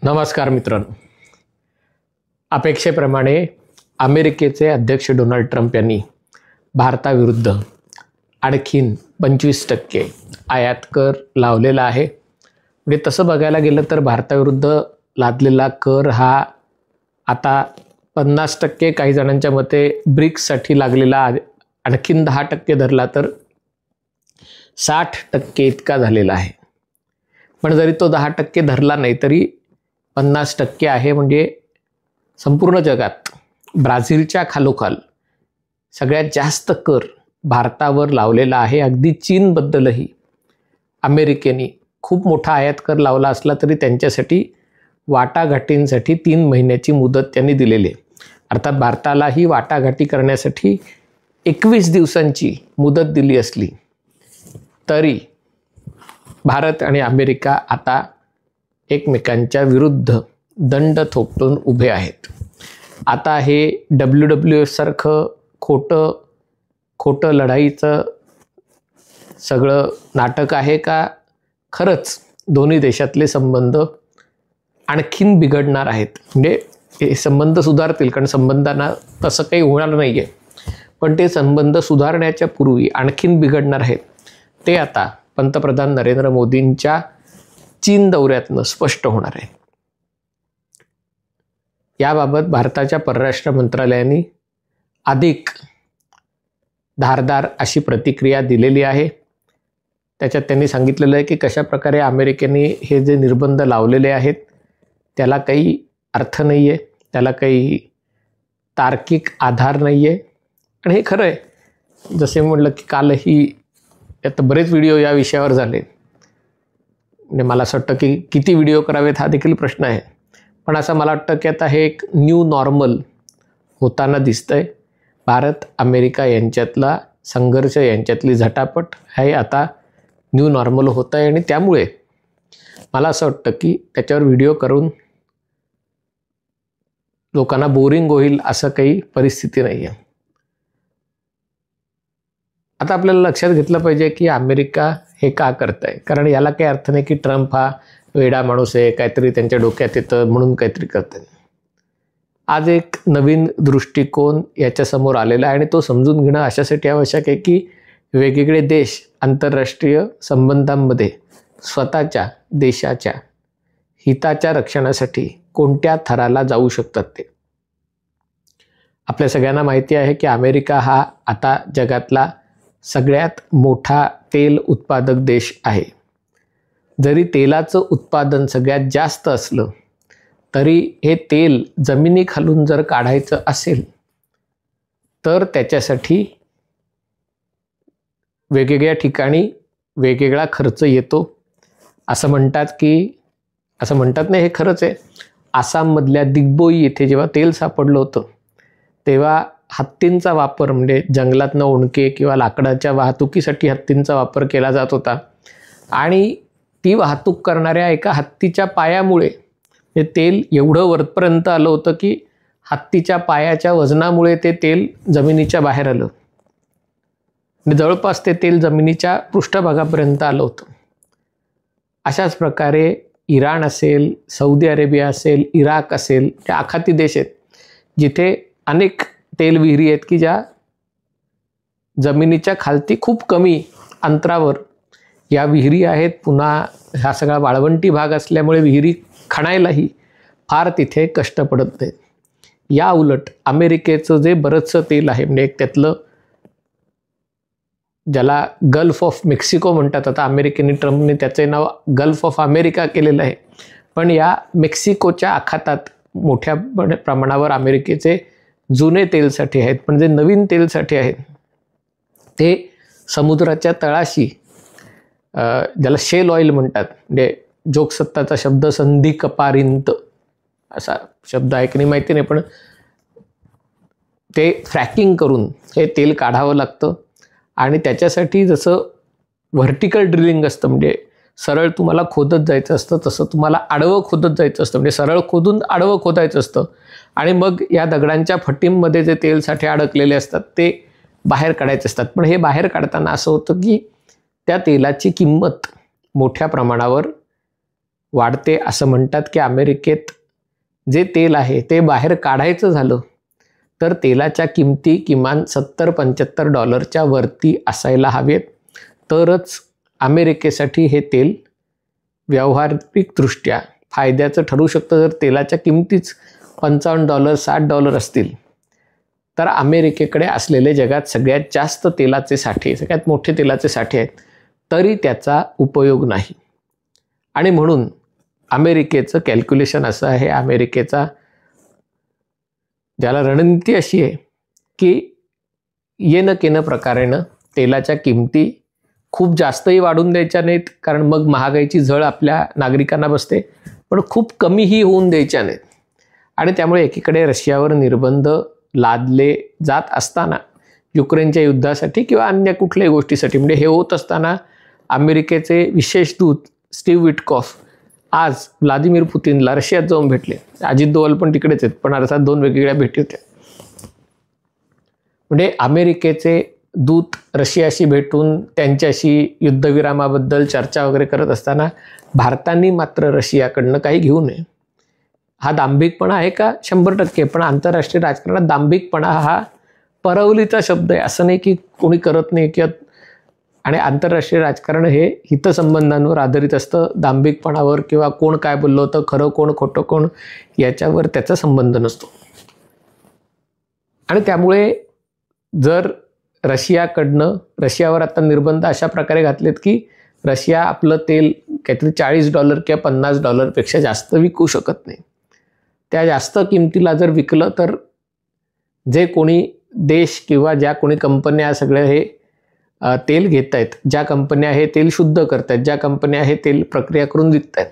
नमस्कार मित्रांनो, अपेक्षेप्रमाणे अमेरिकेचे अध्यक्ष डोनाल्ड ट्रम्प यांनी भारताविरुद्ध आणखीन 25% आयात कर लावलेला आहे। म्हणजे तसं बघायला गेलं तर भारताविरुद्ध लादलेला कर हा आता 50%, काही जणांच्या मते ब्रिक्ससाठी लागलेला आणखीन 10% धरला तर 60% इतका झालेला आहे। पण जरी तो 10% धरला नाही तरी 50% आहे। म्हणजे संपूर्ण जगात ब्राझीलच्या खालोखाल सगळ्यात जास्त कर भारतावर लावलेला आहे। अगदी चीनबद्दलही अमेरिकेने खूप मोठा आयात कर लावला असला तरी त्यांच्यासाठी वाटाघाटींसाठी 3 महिन्याची मुदत त्यांनी दिलेली आहे। अर्थात भारतालाही वाटाघाटी करण्यासाठी 21 दिवसांची मुदत दिली असली तरी भारत आणि अमेरिका आता एकमेकांच्या विरुद्ध दंड थोपटून उभे आहेत। आता हे WWF सारखं खोटं लढाईचं सगळं नाटक आहे का खरंच दोन्ही देशातले संबंध आणखीन बिघडणार आहेत? म्हणजे हे संबंध सुधारतील, कारण संबंधांना तसं काही होणार नाही आहे, पण ते संबंध सुधारण्याच्या पूर्वी आणखीन बिघडणार आहेत। ते आता पंतप्रधान नरेंद्र मोदींच्या चीन दौऱ्यातनं स्पष्ट होणार आहे। याबाबत भारताच्या परराष्ट्र मंत्रालयाने अधिक धारदार अशी प्रतिक्रिया दिलेली आहे। त्याच्यात त्यांनी सांगितलेलं आहे की कशा प्रकारे अमेरिकेने हे जे निर्बंध लावलेले आहेत त्याला काही अर्थ नाही आहे, त्याला काही तार्किक आधार नाही आहे। आणि हे खरं आहे, जसे म्हटलं की कालही आता बरेच व्हिडिओ या विषयावर झाले। म्हणजे मला असं वाटतं की किती व्हिडिओ करावेत हा देखील प्रश्न आहे, पण असं मला वाटतं की आता हे एक न्यू नॉर्मल होताना दिसतंय। भारत अमेरिका यांच्यातला संघर्ष, यांच्यातली झटापट हे आता न्यू नॉर्मल होत आहे। आणि त्यामुळे मला असं वाटतं की त्याच्यावर व्हिडिओ करून लोकांना बोरिंग होईल असं काही परिस्थिती नाही आहे। आता आपल्याला लक्षात घेतलं पाहिजे की अमेरिका हे का करत आहे, कारण याला काही अर्थ नाही की ट्रम्प हा वेडा माणूस आहे, काहीतरी त्यांच्या डोक्यात येतं म्हणून काहीतरी करत आहे। आज एक नवीन दृष्टिकोन याच्यासमोर आलेला आहे आणि तो समजून घेणं अशासाठी आवश्यक आहे की वेगवेगळे देश आंतरराष्ट्रीय संबंधांमध्ये स्वतःच्या देशाच्या हिताच्या रक्षणासाठी कोणत्या थराला जाऊ शकतात ते। आपल्या सगळ्यांना माहिती आहे की अमेरिका हा आता जगातला सगळ्यात मोठा तेल उत्पादक देश आहे। जरी तेलाचं उत्पादन सगळ्यात जास्त असलं तरी हे तेल जमिनीखालून जर काढायचं असेल तर त्याच्यासाठी वेगवेगळ्या ठिकाणी वेगवेगळा खर्च येतो। असं म्हणतात नाही, हे खरंच आहे। आसाममधल्या दिग्बोई येथे जेव्हा तेल सापडलं होतं तेव्हा हत्तींचा वापर, म्हणजे जंगलातनं ओंडके किंवा लाकडाच्या वाहतुकीसाठी हत्तींचा वापर केला जात होता। आणि ती वाहतूक करणाऱ्या एका हत्तीच्या पायामुळे हे तेल एवढं वरपर्यंत आलं होतं की हत्तीच्या पायाच्या वजनामुळे ते तेल जमिनीच्या बाहेर आलं। म्हणजे जवळपास ते तेल जमिनीच्या पृष्ठभागापर्यंत आलं होतं। अशाच प्रकारे इराण असेल, सौदी अरेबिया असेल, इराक असेल, त्या आखाती देश आहेत जिथे अनेक तेल विहिरी आहेत की ज्या जमिनीच्या खालती खूप कमी अंतरावर या विहिरी आहेत। पुन्हा हा सगळा वाळवंटी भाग असल्यामुळे विहिरी खणायलाही फार तिथे कष्ट पडत नाहीत। या उलट अमेरिकेचं जे बरंचसं तेल आहे, म्हणजे त्यातलं ज्याला गल्फ ऑफ मेक्सिको म्हणतात, आता अमेरिकेने, ट्रम्पने त्याचे नाव गल्फ ऑफ अमेरिका केलेलं आहे, पण या मेक्सिकोच्या आखातात मोठ्या प्रमाणावर अमेरिकेचे जुने तेलसाठी आहेत। पण जे नवीन तेलसाठी आहेत ते समुद्राच्या तळाशी, ज्याला शेल ऑइल म्हणतात, म्हणजे जोगसत्ताचा शब्द संधी कपारिंत असा शब्द आहे की नाही माहिती नाही, पण ते फ्रॅकिंग करून हे तेल काढावं लागतं। आणि त्याच्यासाठी जसं व्हर्टिकल ड्रिलिंग असतं, म्हणजे सरळ तुम्हाला खोदत जायचं असतं, तसं तुम्हाला आडवं खोदत जायचं असतं। म्हणजे सरळ खोदून आडवं खोदायचं असतं आणि मग या दगडांच्या फटींमध्ये जे तेल साठे अडकलेले असतात ते बाहेर काढायचे असतात. पण हे बाहेर काढताना असं होतं की त्या तेलाची किंमत मोठ्या प्रमाणावर वाढते. असं म्हणतात की अमेरिकेत जे तेल आहे ते बाहेर काढायचं झालं तर तेलाच्या किमती किमान $70-75 वरती असायला हवेत, तरच अमेरिकेसाठी हे तेल व्यावहारिकदृष्ट्या फायद्याचं ठरू शकतं. जर तेलाच्या किमतीच $55, $60 असतील तर अमेरिकेकडे असलेले जगात सगळ्यात जास्त तेलाचे साठे, सगळ्यात मोठे तेलाचे साठे आहेत, तरी त्याचा उपयोग नाही. आणि म्हणून अमेरिकेचं कॅल्क्युलेशन असं आहे, अमेरिकेचा ज्याला रणनीती अशी आहे की येणं केनं प्रकारेनं तेलाच्या किमती खूप जास्तही वाढून द्यायच्या नाहीत, कारण मग महागाईची झळ आपल्या नागरिकांना बसते, पण खूप कमीही होऊन द्यायच्या नाहीत. आणि त्यामुळे एकीकडे रशियावर निर्बंध लादले जात असताना युक्रेनच्या युद्धासाठी किंवा अन्य कुठल्याही गोष्टीसाठी, म्हणजे हे होत असताना अमेरिकेचे विशेष दूत स्टीव्ह विटकॉफ आज व्लादिमीर पुतीनला रशियात जाऊन भेटले. अजित डोवाल पण तिकडेच आहेत, पण अर्थात 2 वेगवेगळ्या भेटी होत्या. म्हणजे अमेरिकेचे दूत रशियाशी भेटून त्यांच्याशी युद्धविरामाबद्दल चर्चा वगैरे करत असताना भारताने मात्र रशियाकडनं काही घेऊ नये. हा दांभिकपणा आहे का? 100%. पण आंतरराष्ट्रीय राजकारणात दांभिकपणा हा परवलीचा शब्द आहे. असं नाही की कोणी करत नाही किंवा, आणि आंतरराष्ट्रीय राजकारण हे हितसंबंधांवर आधारित असतं, दांभिकपणावर किंवा कोण काय बोललं होतं, खरं कोण खोटं कोण याच्यावर त्याचा संबंध नसतो. आणि त्यामुळे जर रशियावर आता निर्बंध अशा प्रकारे घातलेत की रशिया आपलं तेल काहीतरी $40 किंवा $50 पेक्षा जास्त विकू शकत नाही. त्या जास्त किमतीला जर विकलं तर जे कोणी देश किंवा ज्या कोणी कंपन्या सगळं हे तेल घेत आहेत, ज्या कंपन्या हे तेल शुद्ध करत आहेत, ज्या कंपन्या हे तेल प्रक्रिया करून विकत आहेत,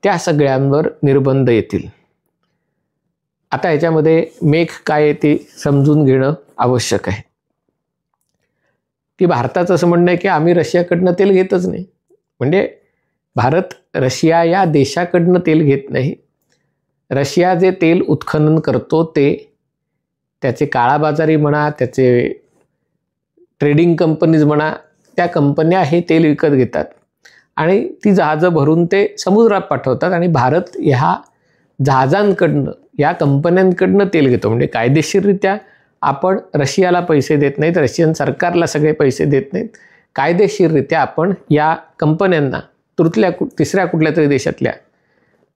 त्या सगळ्यांवर निर्बंध येतील. आता याच्यामध्ये मेख काय आहे ते समजून घेणं आवश्यक आहे. की भारताचं असं म्हणणं आहे की आम्ही रशियाकडनं तेल घेतच नाही. म्हणजे भारत रशिया या देशाकडनं तेल घेत नाही. रशिया जे तेल उत्खनन करतो ते त्याचे काळाबाजारी म्हणा, त्याचे ट्रेडिंग कंपनीज म्हणा, त्या कंपन्या हे तेल विकत घेतात आणि ती जहाजं भरून ते समुद्रात पाठवतात आणि भारत ह्या जहाजांकडनं, या कंपन्यांकडनं तेल घेतो. म्हणजे कायदेशीररित्या आपण रशियाला पैसे देत नाहीत, रशियन सरकारला सगळे पैसे देत नाहीत. कायदेशीररित्या आपण या कंपन्यांना तिसऱ्या कुठल्या तरी देशातल्या,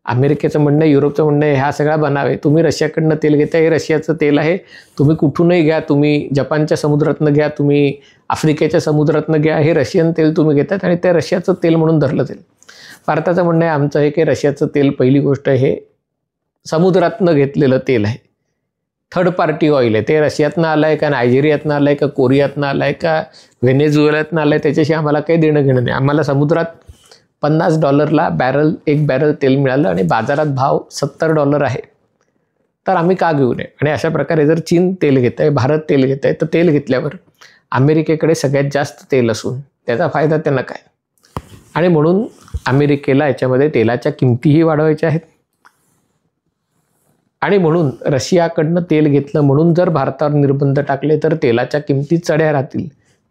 अमेरिकेचं म्हणणं, युरोपचं म्हणणं ह्या सगळा बनाव आहे, तुम्ही रशियाकडनं तेल घेताय, हे रशियाचं तेल आहे, तुम्ही कुठूनही घ्या, तुम्ही जपानच्या समुद्रातनं घ्या, तुम्ही आफ्रिकेच्या समुद्रातनं घ्या, हे रशियन तेल तुम्ही घेतात आणि ते रशियाचं तेल म्हणून धरलं जाईल. भारताचं म्हणणं आहे आमचं आहे की रशियाचं तेल पहिली गोष्ट हे समुद्रातनं घेतलेलं तेल आहे, थर्ड पार्टी ऑइल आहे, ते रशियातनं आलं आहे का, नायजेरियातनं आलं आहे का, कोरियातनं आलं आहे का, व्हेनेझुएलातनं आलं आहे, त्याच्याशी आम्हाला काही देणं घेणं नाही. आम्हाला समुद्रात $50 एक बॅरल तेल मिळालं आणि बाजारात भाव $70 आहे, तर आम्ही का घेऊ नये. आणि अशा प्रकारे जर चीन तेल घेत आहे, भारत तेल घेत आहे, तर तेल घेतल्यावर अमेरिकेकडे सगळ्यात जास्त तेल असून त्याचा फायदा त्यांना काय. आणि म्हणून अमेरिकेला याच्यामध्ये तेलाच्या किमतीही वाढवायच्या आहेत. आणि म्हणून रशियाकडनं तेल घेतलं म्हणून जर भारतावर निर्बंध टाकले तर तेलाच्या किमती चढ्या राहतील,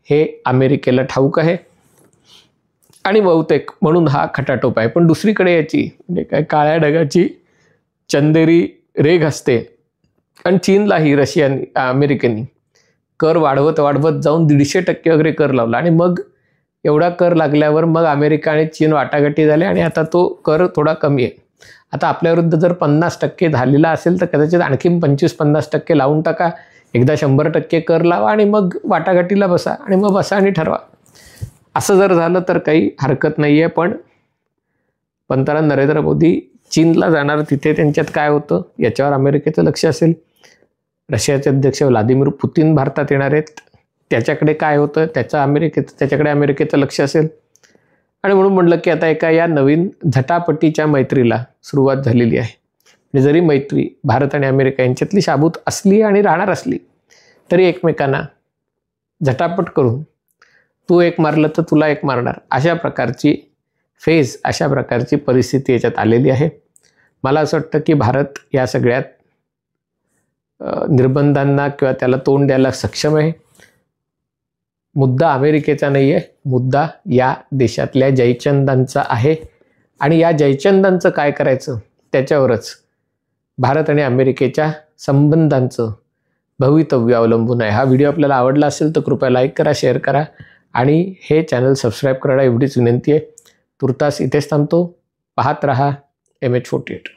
हे अमेरिकेला ठाऊक आहे. आणि बहुतेक म्हणून हा खटाटोप आहे. पण दुसरीकडे याची म्हणजे काय काळ्या ढगाची चंदेरी रेघ असते. आणि चीनलाही अमेरिकेने कर वाढवत जाऊन 150% वगैरे कर लावला आणि मग एवढा कर लागल्यावर मग अमेरिका आणि चीन वाटाघाटी झाले आणि आता तो कर थोडा कमी आहे. आता आपल्याविरुद्ध जर 50% झालेला असेल तर कदाचित आणखीन 25-50% लावून टाका, एकदा 100% कर लावा आणि मग वाटाघाटीला बसा आणि मग बसा आणि ठरवा. असं जर झालं तर काही हरकत नाही आहे. पण पंतप्रधान नरेंद्र मोदी चीनला जाणार, तिथे त्यांच्यात काय होतं याच्यावर अमेरिकेचं लक्ष असेल. रशियाचे अध्यक्ष व्लादिमीर पुतीन भारतात येणार आहेत, त्याच्याकडे काय होतं त्याच्याकडे अमेरिकेचं लक्ष असेल. आणि म्हणून म्हटलं की आता एका या नवीन झटापटीच्या मैत्रीला सुरुवात झालेली आहे. म्हणजे जरी मैत्री भारत आणि अमेरिका यांच्यातली शाबूत असली आणि राहणार असली तरी एकमेकांना झटापट करून तू एक मारलं तर तुला एक मारणार, अशा प्रकारची फेज, अशा प्रकारची परिस्थिती याच्यात आलेली आहे. मला असं वाटतं की भारत या सगळ्यात निर्बंधांना किंवा त्याला तोंड द्यायला सक्षम आहे. मुद्दा अमेरिकेचा नाही आहे, मुद्दा या देशातल्या जयचंदांचा आहे आणि या जयचंदांचं काय करायचं त्याच्यावरच भारत आणि अमेरिकेच्या संबंधांचं भवितव्य अवलंबून आहे. हा व्हिडिओ आपल्याला आवडला असेल तर कृपया लाईक करा, शेअर करा आणि हे चॅनल सबस्क्राईब करा एवढीच विनंती आहे. तुर्तास इथेच थांबतो. पाहत रहा MH48.